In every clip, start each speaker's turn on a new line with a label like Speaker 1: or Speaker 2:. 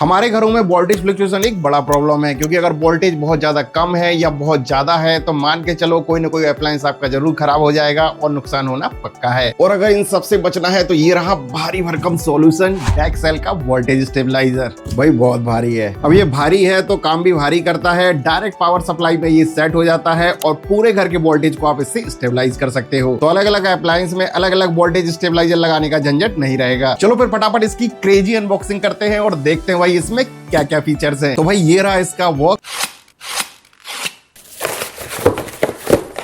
Speaker 1: हमारे घरों में वोल्टेज फ्लक्चुएशन एक बड़ा प्रॉब्लम है, क्योंकि अगर वोल्टेज बहुत ज्यादा कम है या बहुत ज्यादा है तो मान के चलो कोई ना कोई अप्लायंस आपका जरूर खराब हो जाएगा और नुकसान होना पक्का है। और अगर इन सबसे बचना है तो ये रहा भारी भरकम सॉल्यूशन, डैक्सेल का वोल्टेज स्टेबलाइजर। भाई बहुत भारी है। अब ये भारी है तो काम भी भारी करता है। डायरेक्ट पावर सप्लाई में ये सेट हो जाता है और पूरे घर के वोल्टेज को आप इससे स्टेबलाइज कर सकते हो। तो अलग अलग अप्लायंस में अलग अलग वोल्टेज स्टेबलाइजर लगाने का झंझट नहीं रहेगा। चलो फिर फटाफट इसकी क्रेजी अनबॉक्सिंग करते हैं और देखते हैं भाई इसमें क्या क्या फीचर्स हैं। तो भाई ये रहा इसका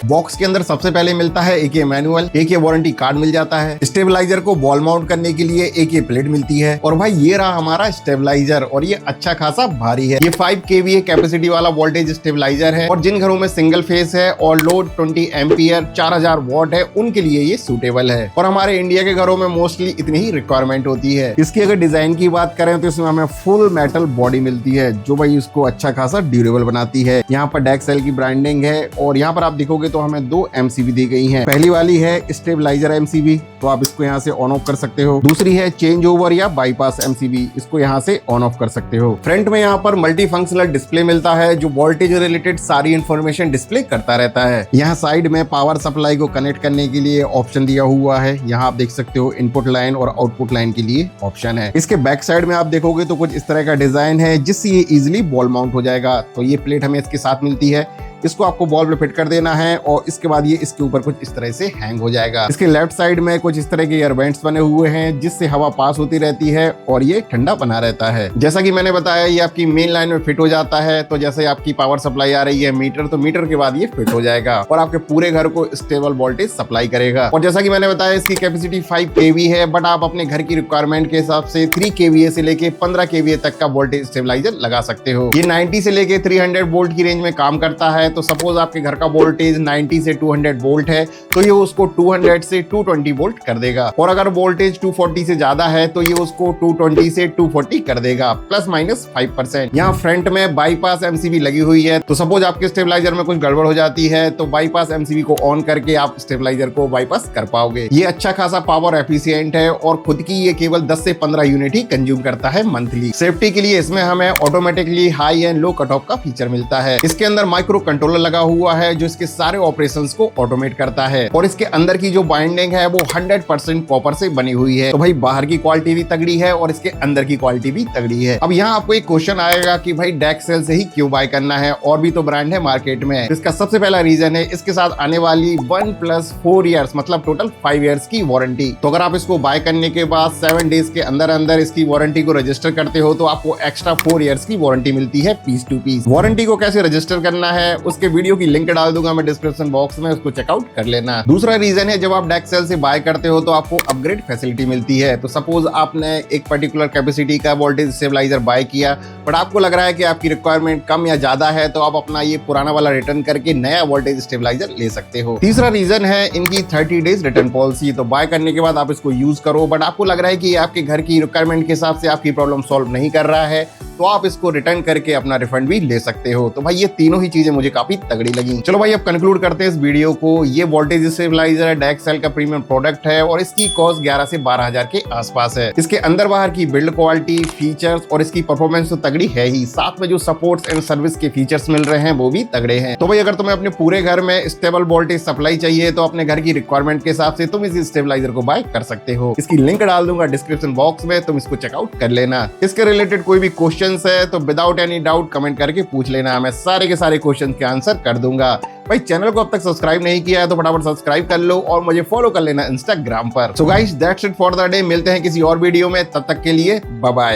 Speaker 1: बॉक्स के अंदर सबसे पहले मिलता है एक ये मैनुअल, एक ये वारंटी कार्ड मिल जाता है। स्टेबलाइजर को वॉल माउंट करने के लिए एक ये प्लेट मिलती है। और भाई ये रहा हमारा स्टेबलाइजर और ये अच्छा खासा भारी है। ये 5 kVA कैपेसिटी वाला वोल्टेज स्टेबलाइजर है और जिन घरों में सिंगल फेस है और लोड 20 एम्पियर 4000 वॉट है उनके लिए ये सूटेबल है। और हमारे इंडिया के घरों में मोस्टली इतनी ही रिक्वायरमेंट होती है। इसकी अगर डिजाइन की बात करें तो इसमें हमें फुल मेटल बॉडी मिलती है जो भाई इसको अच्छा खासा ड्यूरेबल बनाती है। यहाँ पर डैक्सेल की ब्रांडिंग है और यहाँ पर आप देखोगे तो हमें 2 MCB दी गई हैं। पहली वाली है स्टेबलाइजर MCB, तो आप इसको यहाँ से ऑन ऑफ कर सकते हो। दूसरी है चेंज ओवर या बाईपास MCB, इसको यहाँ से ऑन ऑफ कर सकते हो। फ्रंट में यहाँ पर मल्टी फंक्शनल डिस्प्ले मिलता है जो वोल्टेज रिलेटेड सारी इंफॉर्मेशन डिस्प्ले करता रहता है। यहाँ साइड में पावर सप्लाई को कनेक्ट करने के लिए ऑप्शन दिया हुआ है। यहाँ आप देख सकते हो इनपुट लाइन और आउटपुट लाइन के लिए ऑप्शन है। इसके बैक साइड में आप देखोगे तो कुछ इस तरह का डिजाइन है जिससे ये इजिली वॉल माउंट हो जाएगा। तो ये प्लेट हमें इसके साथ मिलती है, इसको आपको बॉल में फिट कर देना है और इसके बाद ये इसके ऊपर कुछ इस तरह से हैंग हो जाएगा। इसके लेफ्ट साइड में कुछ इस तरह के ईयरबड्स बने हुए हैं जिससे हवा पास होती रहती है और ये ठंडा बना रहता है। जैसा कि मैंने बताया ये आपकी मेन लाइन में फिट हो जाता है। तो जैसे आपकी पावर सप्लाई आ रही है मीटर, तो मीटर के बाद ये फिट हो जाएगा और आपके पूरे घर को स्टेबल वोल्टेज सप्लाई करेगा। और जैसा कि मैंने बताया इसकी कैपेसिटी 5 kV है, बट आप अपने घर की रिक्वायरमेंट के हिसाब से 3 kVA से लेके 15 kVA तक का वोल्टेज स्टेबलाइजर लगा सकते हो। ये 90 से लेके 300 वोल्ट की रेंज में काम करता है। तो सपोज आपके घर का वोल्टेज 90 से 200 वोल्ट है तो ये उसको 200 से 220 वोल्ट कर देगा। और अगर वोल्टेज 240 से ज्यादा है तो ये उसको 220 से 240 कर देगा, प्लस माइनस 5%। यहाँ फ्रंट में बाईपास MCB लगी हुई है। तो सपोज आपके स्टेबलाइजर में कुछ गड़बड़ हो जाती है तो बाईपास MCB को ऑन करके आप स्टेबलाइजर को बाईपास कर पाओगे। ये अच्छा खासा पावर एफिशिएंट है और खुद की ये केवल 10 से 15 यूनिट ही कंज्यूम करता है मंथली। सेफ्टी के लिए इसमें हमें automatically high and low cut off का फीचर मिलता है। इसके अंदर माइक्रो कंट्रोलर लगा हुआ है जो इसके सारे ऑपरेशंस को ऑटोमेट करता है। और इसके अंदर की जो बाइंडिंग है वो 100% कॉपर से बनी हुई है। तो भाई बाहर की क्वालिटी भी तगड़ी है और इसके अंदर की क्वालिटी भी तगड़ी है। अब यहाँ आपको एक क्वेश्चन आएगा कि भाई डैक्सेल से ही क्यों बाय करना है, और भी तो ब्रांड है मार्केट में। इसका सबसे पहला रीजन है इसके साथ आने वाली 1+4 ईयर्स मतलब टोटल 5 ईयर्स की वारंटी। तो अगर आप इसको बाय करने के बाद 7 डेज के अंदर अंदर इसकी वारंटी को रजिस्टर करते हो तो आपको एक्स्ट्रा 4 ईयर्स की वारंटी मिलती है पीस टू पीस। वारंटी को कैसे रजिस्टर करना है उसके वीडियो की लिंक डाल दूंगा मैं डिस्क्रिप्शन बॉक्स में, उसको चेकआउट कर लेना। दूसरा रीजन है जब आप डैक्सेल से बाय करते हो तो आपको अपग्रेड फैसिलिटी मिलती है। तो सपोज आपने एक पर्टिकुलर कैपेसिटी का वोल्टेज स्टेबलाइजर बाय किया बट आपको लग रहा है कि आपकी रिक्वायरमेंट कम या ज्यादा है तो आप अपना ये पुराना वाला रिटर्न करके नया वोल्टेज स्टेबलाइजर ले सकते हो। तीसरा रीजन है इनकी 30 डेज रिटर्न पॉलिसी। तो बाय करने के बाद आप इसको यूज करो बट आपको लग रहा है कि आपके घर की रिक्वायरमेंट के हिसाब से आपकी प्रॉब्लम सॉल्व नहीं कर रहा है तो आप इसको रिटर्न करके अपना रिफंड भी ले सकते हो। तो भाई ये तीनों ही चीजें मुझे काफी तगड़ी लगी। चलो भाई अब कंक्लूड करते हैं इस वीडियो को। ये वोल्टेज स्टेबलाइजर डैक्सेल का प्रीमियम प्रोडक्ट है और इसकी कॉस्ट 11 से 12,000 के आसपास है। इसके अंदर बाहर की बिल्ड क्वालिटी, फीचर्स और इसकी परफॉर्मेंस तो तगड़ी है ही, साथ में जो सपोर्ट्स एंड सर्विस के फीचर्स मिल रहे हैं वो भी तगड़े हैं। तो भाई अगर तुम्हें अपने पूरे घर में स्टेबल वोल्टेज सप्लाई चाहिए तो अपने घर की रिक्वायरमेंट के हिसाब से तुम इस स्टेबलाइजर को बाय कर सकते हो। इसकी लिंक डाल दूंगा डिस्क्रिप्शन बॉक्स में, तुम इसको चेकआउट कर लेना। इसके रिलेटेड कोई भी क्वेश्चन है तो विदाउट एनी डाउट कमेंट करके पूछ लेना, मैं सारे के सारे क्वेश्चन के आंसर कर दूंगा। भाई चैनल को अब तक सब्सक्राइब नहीं किया है तो फटाफट सब्सक्राइब कर लो और मुझे फॉलो कर लेना इंस्टाग्राम पर। So guys that's it for the day. मिलते हैं किसी और वीडियो में, तब तक के लिए बाय बाय।